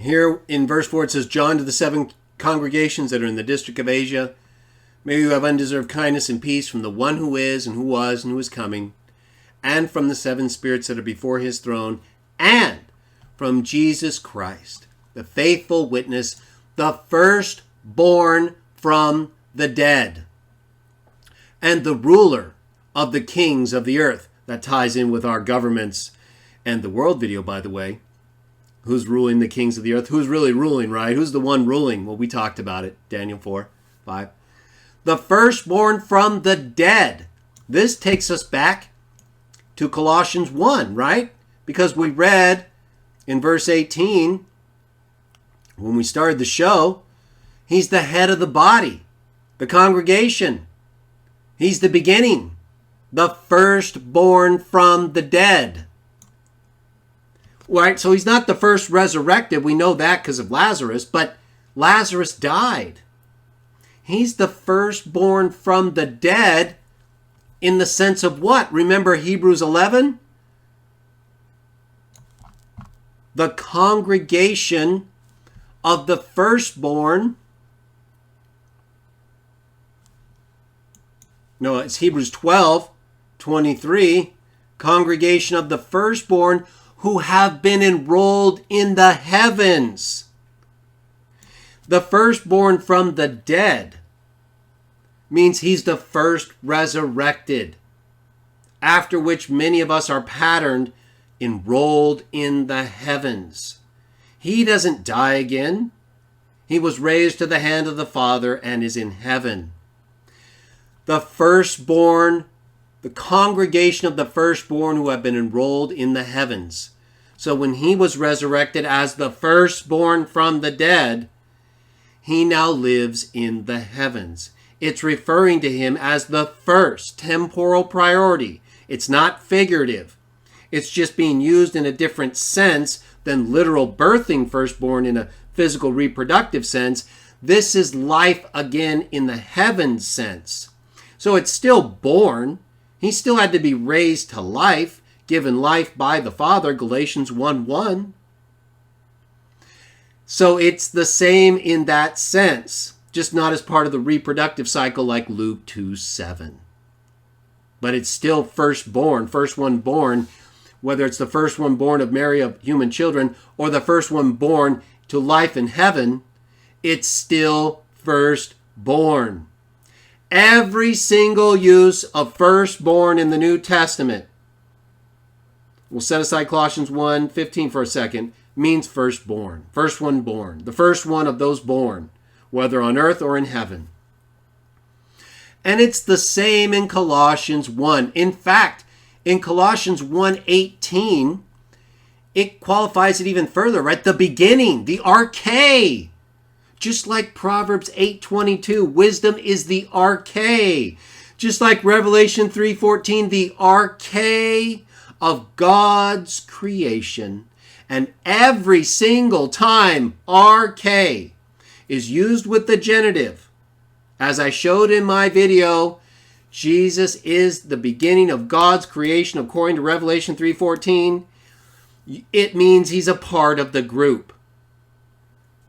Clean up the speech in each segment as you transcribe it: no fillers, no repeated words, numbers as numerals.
Here in verse 4 it says, John to the 7 congregations that are in the district of Asia. May you have undeserved kindness and peace from the one who is and who was and who is coming, and from the 7 spirits that are before his throne, and from Jesus Christ, the faithful witness, the firstborn from the dead, and the ruler of the kings of the earth. That ties in with our governments and the world video, by the way. Who's ruling the kings of the earth? Who's really ruling, right? Who's the one ruling? Well, we talked about it. Daniel 4:5. The firstborn from the dead. This takes us back to Colossians 1, right? Because we read in verse 18, when we started the show, he's the head of the body, the congregation. He's the beginning, the firstborn from the dead. Right, so he's not the first resurrected. We know that because of Lazarus, but Lazarus died. He's the firstborn from the dead in the sense of what? Remember Hebrews 11? The congregation of the firstborn. No, it's Hebrews 12:23. Congregation of the firstborn who have been enrolled in the heavens. The firstborn from the dead means he's the first resurrected, after which many of us are patterned, enrolled in the heavens. He doesn't die again. He was raised to the hand of the Father and is in heaven. The firstborn, the congregation of the firstborn who have been enrolled in the heavens. So when he was resurrected as the firstborn from the dead, he now lives in the heavens. It's referring to him as the first, temporal priority. It's not figurative. It's just being used in a different sense than literal birthing firstborn in a physical reproductive sense. This is life again in the heavens sense. So it's still born. He still had to be raised to life, given life by the Father, Galatians 1:1. So it's the same in that sense, just not as part of the reproductive cycle like Luke 2:7. But it's still firstborn, first one born, whether it's the first one born of Mary of human children or the first one born to life in heaven, it's still firstborn. Every single use of firstborn in the New Testament, we'll set aside Colossians 1:15 for a second, means firstborn, first one born, the first one of those born, whether on earth or in heaven. And it's the same in Colossians 1. In fact, in Colossians 1:18, it qualifies it even further, right? The beginning, the arche. Just like Proverbs 8:22, wisdom is the arche. Just like Revelation 3:14, the arche of God's creation. And every single time arche is used with the genitive, as I showed in my video, Jesus is the beginning of God's creation according to Revelation 3:14. It means he's a part of the group.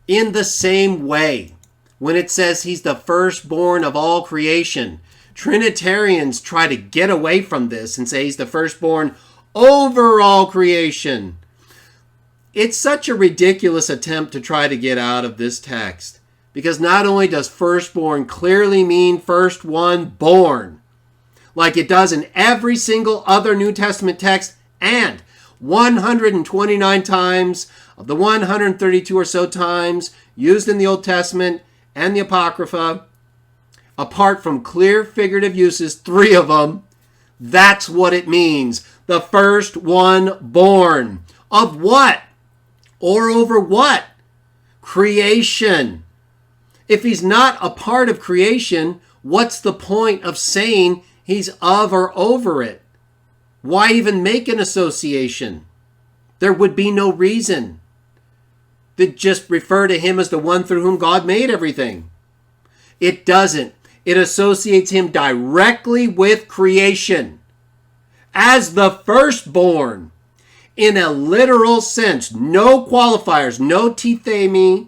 In the same way, when it says he's the firstborn of all creation, Trinitarians try to get away from this and say he's the firstborn over all creation. It's such a ridiculous attempt to try to get out of this text, because not only does firstborn clearly mean first one born, like it does in every single other New Testament text, and 129 times of the 132 or so times used in the Old Testament and the Apocrypha, apart from clear figurative uses, 3 of them, that's what it means. The first one born. Of what? Or over what? Creation. If he's not a part of creation, what's the point of saying he's of or over it? Why even make an association? There would be no reason to just refer to him as the one through whom God made everything. It doesn't. It associates him directly with creation as the firstborn. in a literal sense. No qualifiers, no tithemi,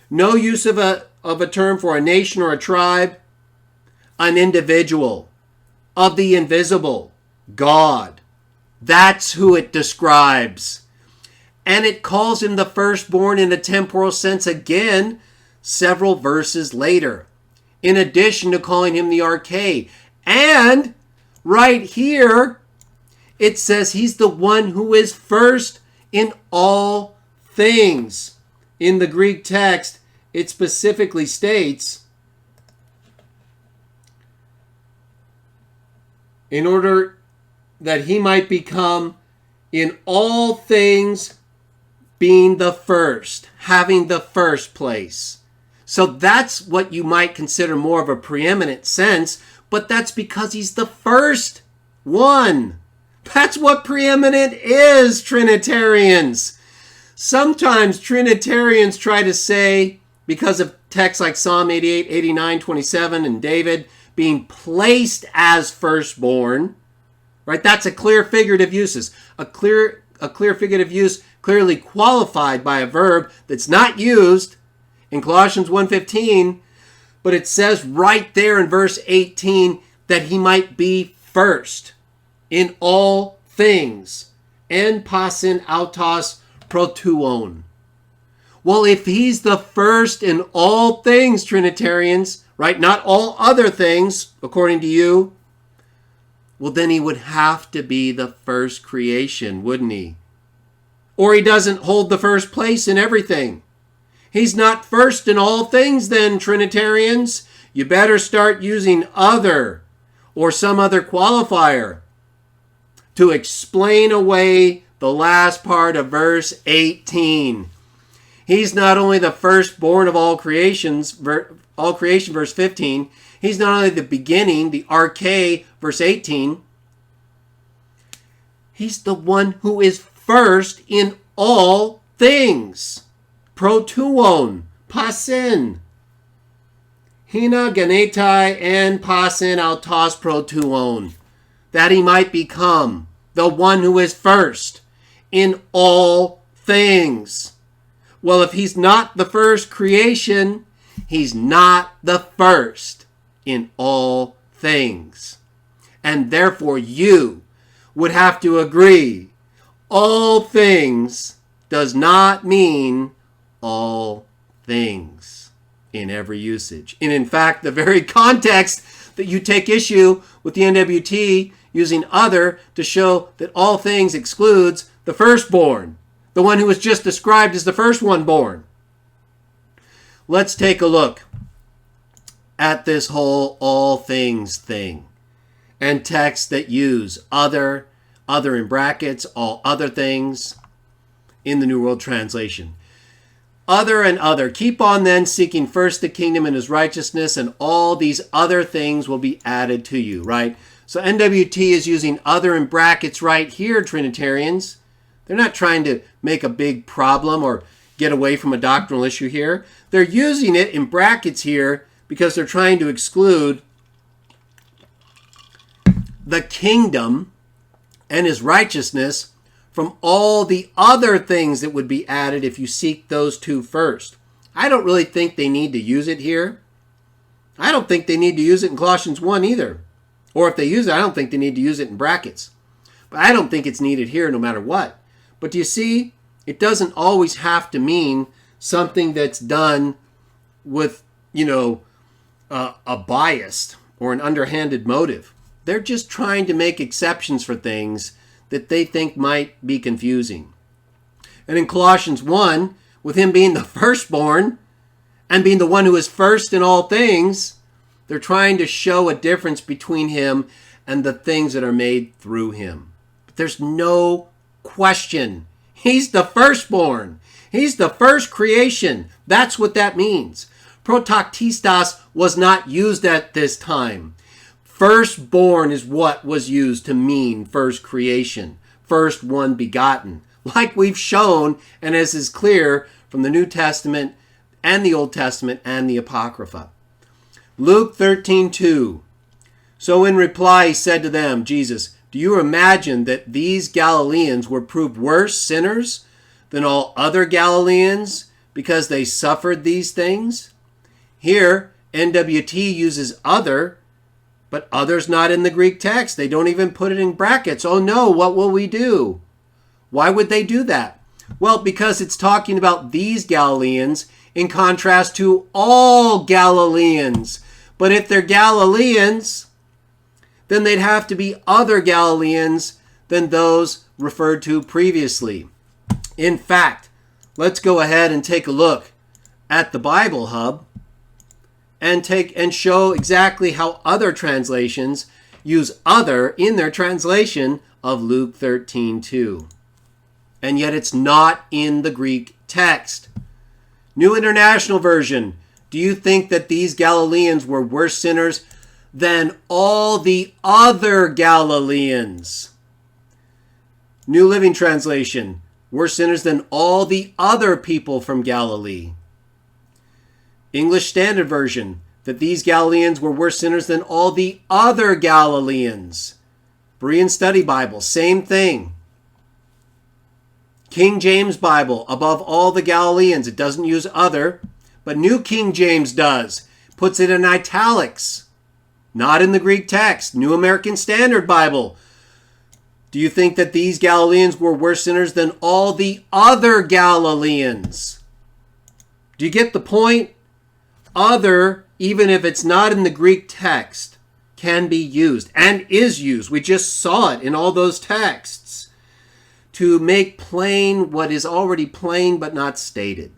no use of a term for a nation or a tribe, an individual, of the invisible, God. That's who it describes. And it calls him the firstborn in a temporal sense again several verses later, in addition to calling him the arche. And right here, it says he's the one who is first in all things. In the Greek text, it specifically states, in order that he might become in all things being the first, having the first place. So that's what you might consider more of a preeminent sense, but that's because he's the first one. That's what preeminent is, Trinitarians. Sometimes Trinitarians try to say, because of texts like Psalm 88, 89, 27, and David being placed as firstborn, right? That's a clear figurative use. A clear figurative use clearly qualified by a verb that's not used in Colossians 1:15, but it says right there in verse 18 that he might be first in all things. En pasin autos protuon. Well, if he's the first in all things, Trinitarians, right? Not all other things, according to you, well, then he would have to be the first creation, wouldn't he? Or he doesn't hold the first place in everything. He's not first in all things then, Trinitarians. You better start using other or some other qualifier to explain away the last part of verse 18. He's not only the firstborn of all creation, verse 15. He's not only the beginning, the arche, verse 18. He's the one who is first in all things. Protuon, pasin. Hina genetai en pasin autos protuon. That he might become the one who is first in all things. Well, if he's not the first creation, he's not the first in all things. And therefore you would have to agree, all things does not mean all things in every usage. And in fact, the very context that you take issue with the NWT using other to show that all things excludes the firstborn, the one who was just described as the first one born. Let's take a look at this whole all things thing and texts that use other in brackets, all other things in the New World Translation. Other and other. Keep on then seeking first the kingdom and his righteousness, and all these other things will be added to you, right? So NWT is using other in brackets right here, Trinitarians. They're not trying to make a big problem or get away from a doctrinal issue here. They're using it in brackets here because they're trying to exclude the kingdom and his righteousness from all the other things that would be added if you seek those two first. I don't really think they need to use it here. I don't think they need to use it in Colossians 1 either. Or if they use it, I don't think they need to use it in brackets. But I don't think it's needed here no matter what. But do you see, it doesn't always have to mean something that's done with, a biased or an underhanded motive. They're just trying to make exceptions for things that they think might be confusing. And in Colossians 1, with him being the firstborn and being the one who is first in all things, they're trying to show a difference between him and the things that are made through him. But there's no question. He's the firstborn. He's the first creation. That's what that means. Protoktistas was not used at this time. Firstborn is what was used to mean first creation, first one begotten, like we've shown and as is clear from the New Testament and the Old Testament and the Apocrypha. Luke 13:2. So in reply he said to them, Jesus, Do you imagine that these Galileans were proved worse sinners than all other Galileans because they suffered these things? Here, NWT uses other, but other's not in the Greek text. They don't even put it in brackets. Oh no, what will we do? Why would they do that? Well, because it's talking about these Galileans in contrast to all Galileans. But if they're Galileans, then they'd have to be other Galileans than those referred to previously. In fact, let's go ahead and take a look at the Bible Hub and show exactly how other translations use other in their translation of Luke 13:2. And yet it's not in the Greek text. New International Version. Do you think that these Galileans were worse sinners than all the other Galileans? New Living Translation. Worse sinners than all the other people from Galilee. English Standard Version. That these Galileans were worse sinners than all the other Galileans. Berean Study Bible. Same thing. King James Bible. Above all the Galileans. It doesn't use other. But New King James does. Puts it in italics. Not in the Greek text. New American Standard Bible. Do you think that these Galileans were worse sinners than all the other Galileans? Do you get the point? Other, even if it's not in the Greek text, can be used and is used. We just saw it in all those texts to make plain what is already plain but not stated.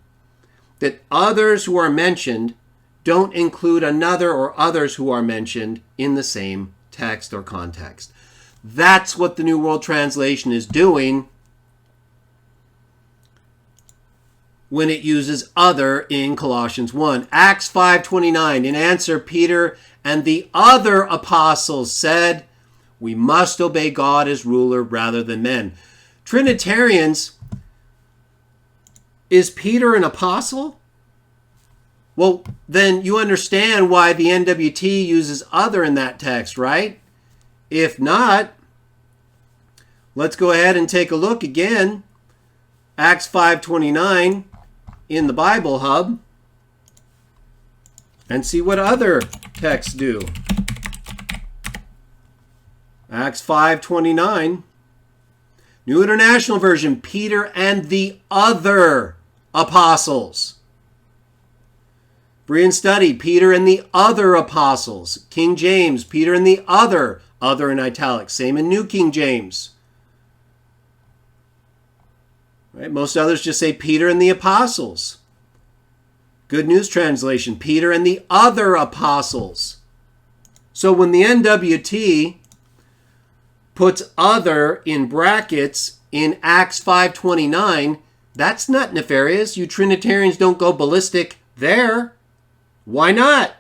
That others who are mentioned don't include another or others who are mentioned in the same text or context. That's what the New World Translation is doing when it uses other in Colossians 1. Acts 5:29, in answer, Peter and the other apostles said, we must obey God as ruler rather than men. Trinitarians, is Peter an apostle? Well, then you understand why the NWT uses other in that text, right? If not, let's go ahead and take a look again. Acts 5:29 in the Bible Hub and see what other texts do. Acts 5:29, New International Version, Peter and the other apostles. Berean Study, Peter and the other apostles. King James, Peter and the other in italics. Same in New King James. Right? Most others just say Peter and the apostles. Good News Translation, Peter and the other apostles. So when the NWT puts other in brackets in Acts 5:29, that's not nefarious. You Trinitarians don't go ballistic there. Why not?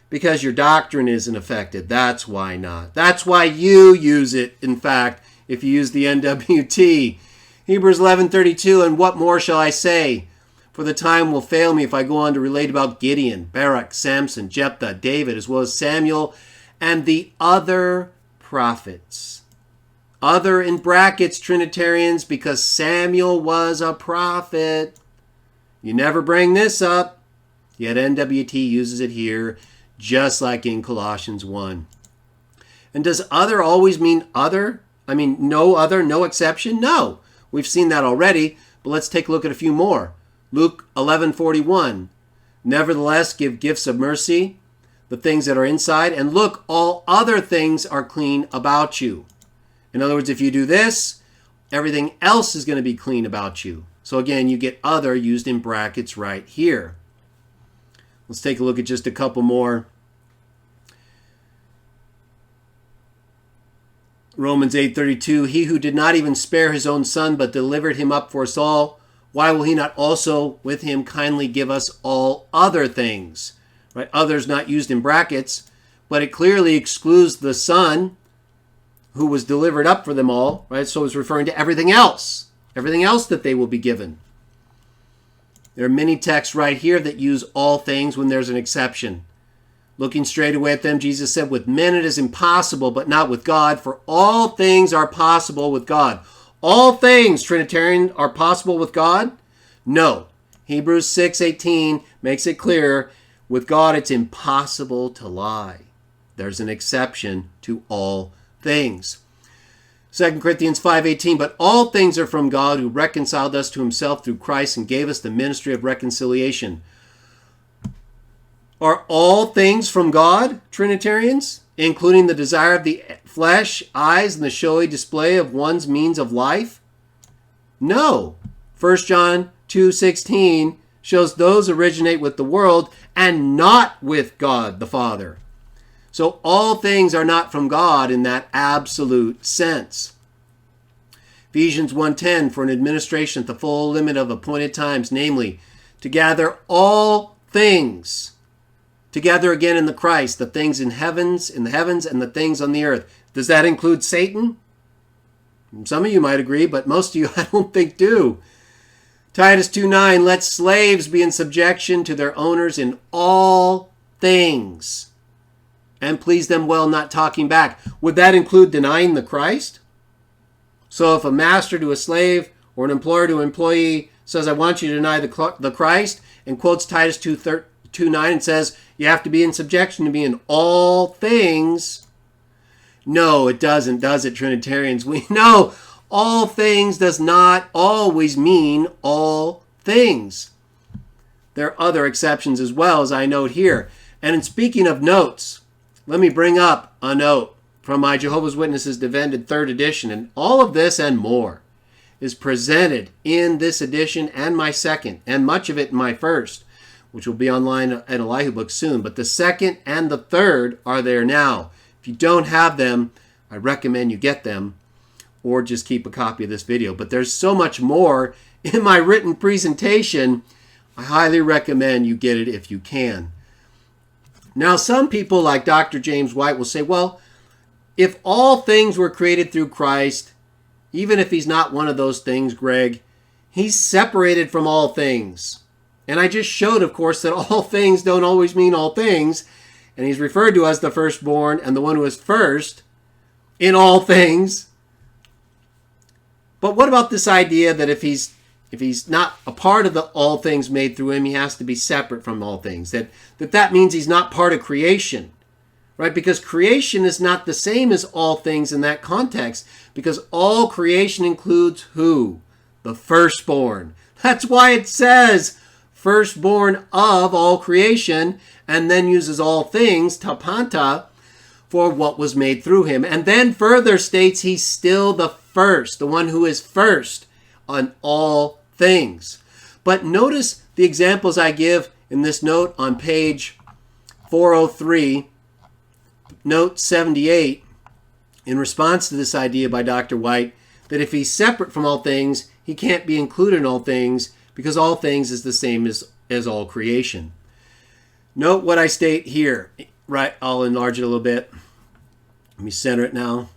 Because your doctrine isn't affected. That's why not. That's why you use it, in fact, if you use the NWT. Hebrews 11:32, and what more shall I say? For the time will fail me if I go on to relate about Gideon, Barak, Samson, Jephthah, David, as well as Samuel, and the other prophets. Other in brackets, Trinitarians, because Samuel was a prophet. You never bring this up. Yet NWT uses it here, just like in Colossians 1. And does other always mean other? I mean, no other, no exception? No. We've seen that already, but let's take a look at a few more. Luke 11:41. Nevertheless, give gifts of mercy, the things that are inside, and look, all other things are clean about you. In other words, if you do this, everything else is going to be clean about you. So again, you get other used in brackets right here. Let's take a look at just a couple more. Romans 8:32, he who did not even spare his own son, but delivered him up for us all, why will he not also with him kindly give us all other things? Right? Others not used in brackets, but it clearly excludes the son who was delivered up for them all, right? So it's referring to everything else that they will be given. There are many texts right here that use all things when there's an exception. Looking straight away at them, Jesus said, with men it is impossible, but not with God, for all things are possible with God. All things, Trinitarian, are possible with God? No. Hebrews 6:18 makes it clear, with God it's impossible to lie. There's an exception to all things. 2 Corinthians 5:18, but all things are from God, who reconciled us to himself through Christ and gave us the ministry of reconciliation. Are all things from God, Trinitarians, including the desire of the flesh, eyes, and the showy display of one's means of life? No. 1 John 2:16 shows those originate with the world and not with God the Father. So all things are not from God in that absolute sense. Ephesians 1:10, for an administration at the full limit of appointed times, namely, to gather all things together again in the Christ, the things in the heavens and the things on the earth. Does that include Satan? Some of you might agree, but most of you I don't think do. Titus 2:9, let slaves be in subjection to their owners in all things, and please them well, not talking back. Would that include denying the Christ? So if a master to a slave or an employer to an employee says, I want you to deny the Christ, and quotes Titus 2:9 and says, you have to be in subjection to me in all things. No, it doesn't, does it, Trinitarians? We know all things does not always mean all things. There are other exceptions as well, as I note here. And in speaking of notes, let me bring up a note from my Jehovah's Witnesses Defended 3rd edition. And all of this and more is presented in this edition and my second, and much of it in my first, which will be online at Elihu Book soon. But the second and the third are there now. If you don't have them, I recommend you get them, or just keep a copy of this video. But there's so much more in my written presentation. I highly recommend you get it if you can. Now, some people like Dr. James White will say, well, if all things were created through Christ, even if he's not one of those things, Greg, he's separated from all things. And I just showed, of course, that all things don't always mean all things. And he's referred to as the firstborn and the one who is first in all things. But what about this idea that if he's not a part of the all things made through him, he has to be separate from all things? That means he's not part of creation, right? Because creation is not the same as all things in that context, because all creation includes who? The firstborn. That's why it says firstborn of all creation, and then uses all things, tapanta, for what was made through him. And then further states he's still the first, the one who is first on all things. But notice the examples I give in this note on page 403, note 78, in response to this idea by Dr. White, that if he's separate from all things, he can't be included in all things, because all things is the same as all creation. Note what I state here. Right, I'll enlarge it a little bit. Let me center it now.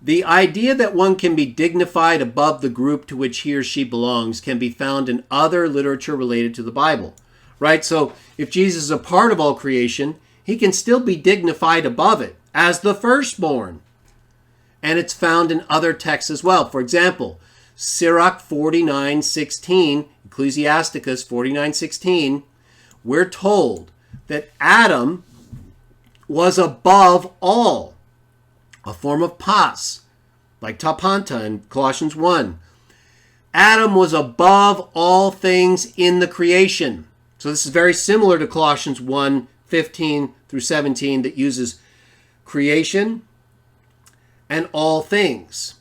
The idea that one can be dignified above the group to which he or she belongs can be found in other literature related to the Bible. Right, so if Jesus is a part of all creation, he can still be dignified above it as the firstborn. And it's found in other texts as well. For example, Sirach 49:16, Ecclesiasticus 49:16, we're told that Adam was above all, a form of pas, like tapanta in Colossians 1. Adam was above all things in the creation. So this is very similar to Colossians 1:15 through 17 that uses creation and all things.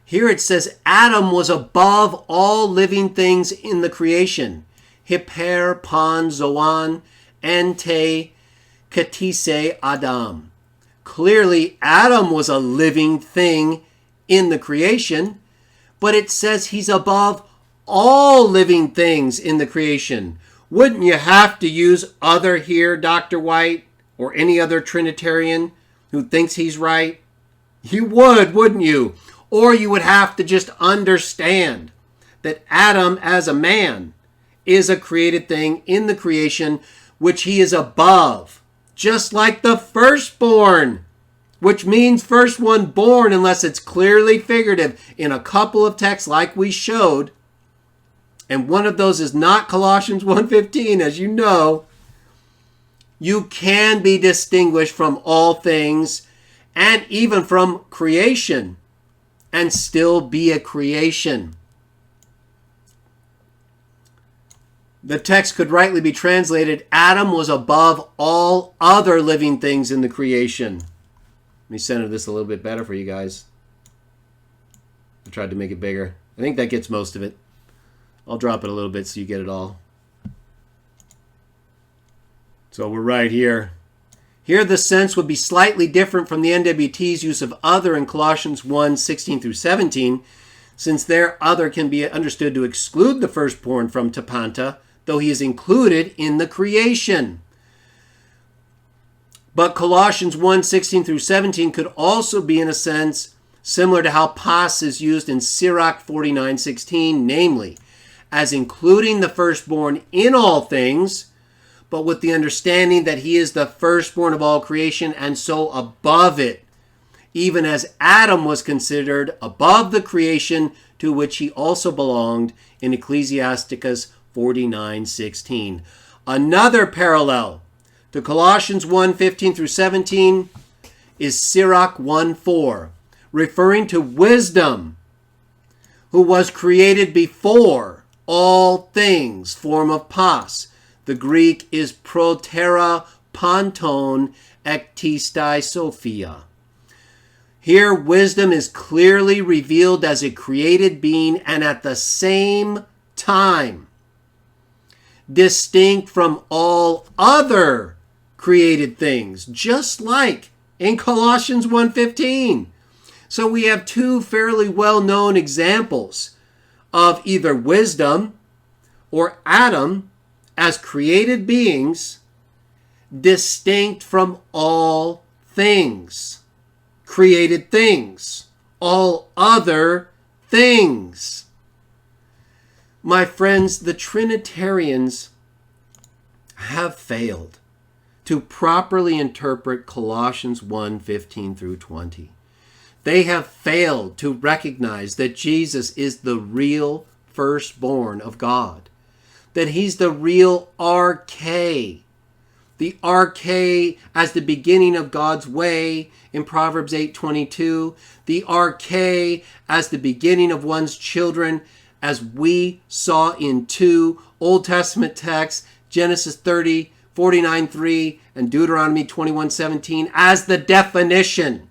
Here it says Adam was above all living things in the creation. Hiper, pan, zoan, ente, katise, Adam. Clearly, Adam was a living thing in the creation, but it says he's above all living things in the creation. Wouldn't you have to use other here, Dr. White, or any other Trinitarian who thinks he's right? You would, wouldn't you? Or you would have to just understand that Adam as a man is a created thing in the creation, which he is above, just like the firstborn, which means first one born, unless it's clearly figurative in a couple of texts like we showed. And one of those is not Colossians 1:15, as you know. You can be distinguished from all things and even from creation and still be a creation. The text could rightly be translated, Adam was above all other living things in the creation. Let me center this a little bit better for you guys. I tried to make it bigger. I think that gets most of it. I'll drop it a little bit so you get it all. So we're right here. Here the sense would be slightly different from the NWT's use of other in Colossians 1:16 through 17, since their other can be understood to exclude the firstborn from tapanta, though he is included in the creation. But Colossians 1:16 through 17 could also be in a sense similar to how pas is used in Sirach 49:16, namely, as including the firstborn in all things, but with the understanding that he is the firstborn of all creation and so above it, even as Adam was considered above the creation to which he also belonged in Ecclesiasticus 49:16. Another parallel to Colossians 1:15 through 17 is Sirach 1:4, referring to wisdom, who was created before all things, form of pas. The Greek is protera panton ektistai sophia. Here, wisdom is clearly revealed as a created being and at the same time distinct from all other created things, just like in Colossians 1:15. So we have two fairly well-known examples of either wisdom or Adam as created beings distinct from all things, created things, all other things. My friends, the Trinitarians have failed to properly interpret Colossians 1:15 through 20. They have failed to recognize that Jesus is the real firstborn of God, that he's the real arche, the arche as the beginning of God's way in Proverbs 8:22, the arche as the beginning of one's children, as we saw in two Old Testament texts, Genesis 30:49-3 and Deuteronomy 21:17, as the definition,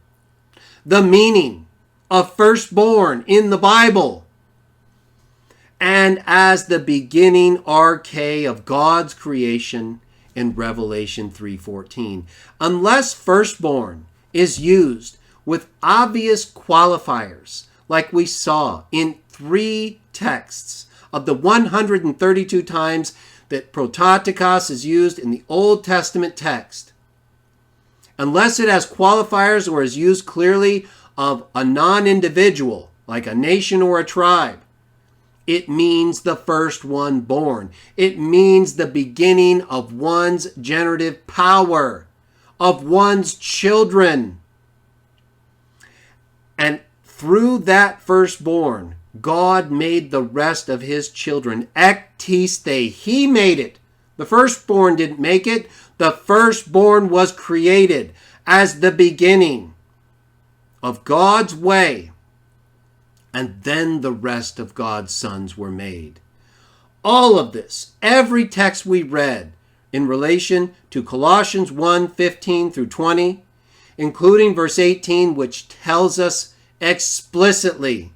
the meaning of firstborn in the Bible, and as the beginning arche of God's creation in Revelation 3:14. Unless firstborn is used with obvious qualifiers, like we saw in 3 texts of the 132 times that prototikos is used in the Old Testament text, unless it has qualifiers or is used clearly of a non-individual, like a nation or a tribe, it means the first one born. It means the beginning of one's generative power, of one's children. And through that firstborn, God made the rest of his children. Ektiste, he made it. The firstborn didn't make it. The firstborn was created as the beginning of God's way. And then the rest of God's sons were made. All of this, every text we read in relation to Colossians 1:15 through 20, including verse 18, which tells us explicitly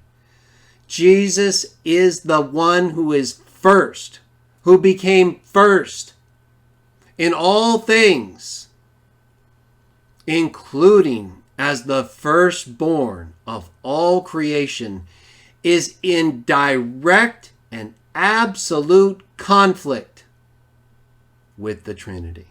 Jesus is the one who is first, who became first in all things, including as the firstborn of all creation, is in direct and absolute conflict with the Trinity.